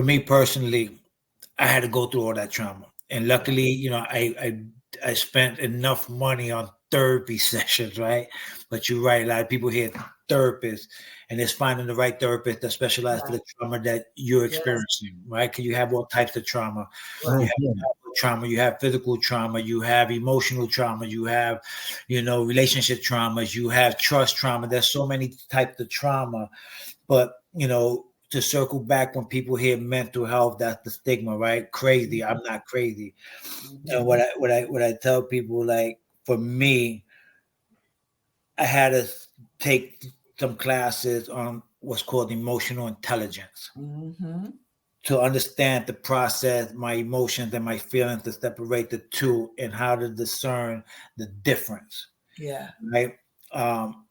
for me personally, I had to go through all that trauma. And luckily, I spent enough money on therapy sessions, right? But you're right, a lot of people hear therapists, and it's finding the right therapist that specializes for Right. the trauma that you're Yes. experiencing, right? Because you have all types of trauma. You Right. have childhood trauma, you have physical trauma, you have emotional trauma, you have, relationship traumas, you have trust trauma. There's so many types of trauma. But, to circle back, when people hear mental health, that's the stigma, right? Crazy. I'm not crazy. And Mhm. what I tell people, like, for me, I had to take some classes on what's called emotional intelligence Mhm. to understand the process, my emotions and my feelings, to separate the two and how to discern the difference, Yeah. right? Um,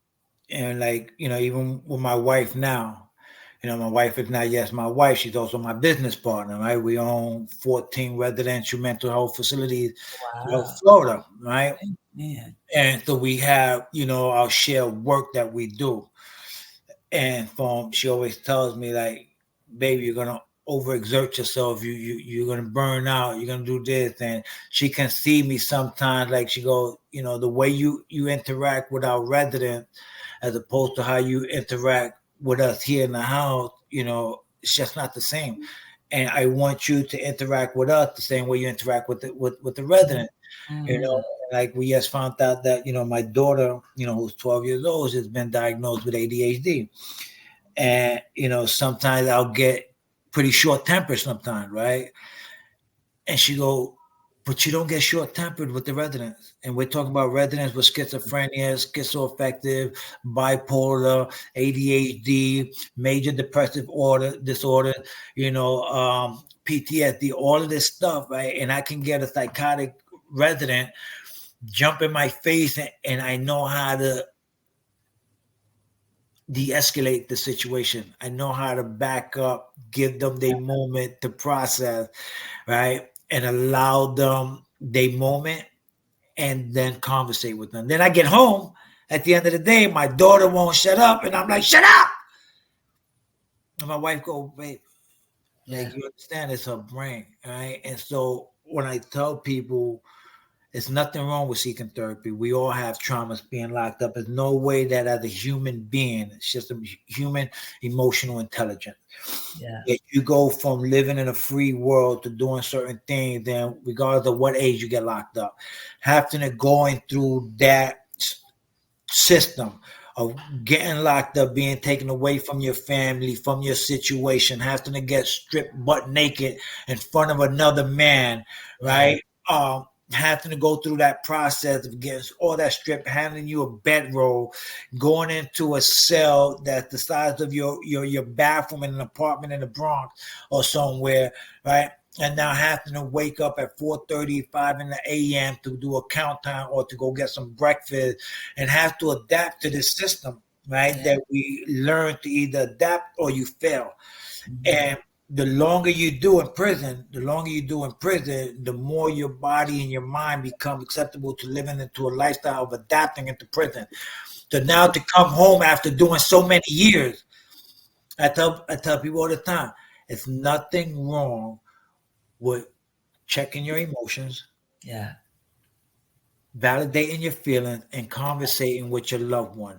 and like, even with my wife now, my wife is not just my wife, she's also my business partner, right? We own 14 residential mental health facilities throughout Wow. Florida, right? Man. And so we have, our shared work that we do. And she always tells me, like, baby, you're gonna overexert yourself. You're gonna burn out. You're gonna do this. And she can see me sometimes. Like, she goes, the way you interact with our residents, as opposed to how you interact with us here in the house. It's just not the same. And I want you to interact with us the same way you interact with the Mm. resident. You know, Mm. like, we just found out that my daughter, who's 12 years old, has been diagnosed with ADHD. And sometimes I'll get pretty short tempered sometimes, right? And she go, but you don't get short tempered with the residents. And we're talking about residents with schizophrenia, schizoaffective, bipolar, ADHD, major depressive disorder, PTSD, all of this stuff, right? And I can get a psychotic resident jump in my face, and I know how to de-escalate the situation. I know how to back up, give them their moment to process, right? And allow them their moment, and then conversate with them. Then I get home at the end of the day, my daughter won't shut up, and I'm like, shut up. And my wife go, babe, like, Yeah. you understand, it's her brain, right? And so when I tell people, there's nothing wrong with seeking therapy. We all have traumas being locked up. There's no way that as a human being, it's just a human emotional intelligence. Yeah. If you go from living in a free world to doing certain things, then regardless of what age you get locked up, having to going through that system of getting locked up, being taken away from your family, from your situation, having to get stripped butt naked in front of another man, Yeah. right? Having to go through that process of getting all that stripped, handing you a bedroll, going into a cell that's the size of your bathroom in an apartment in the Bronx or somewhere, right? And now having to wake up at 4:35 in the a.m. to do a countdown or to go get some breakfast, and have to adapt to this system, right? Yeah. That we learn to either adapt or you fail. Mhm. And the longer you do in prison, the more your body and your mind become acceptable to living into a lifestyle of adapting into prison. So now to come home after doing so many years, I tell people all the time, it's nothing wrong with checking your emotions, Yeah. validating your feelings, and conversating with your loved one.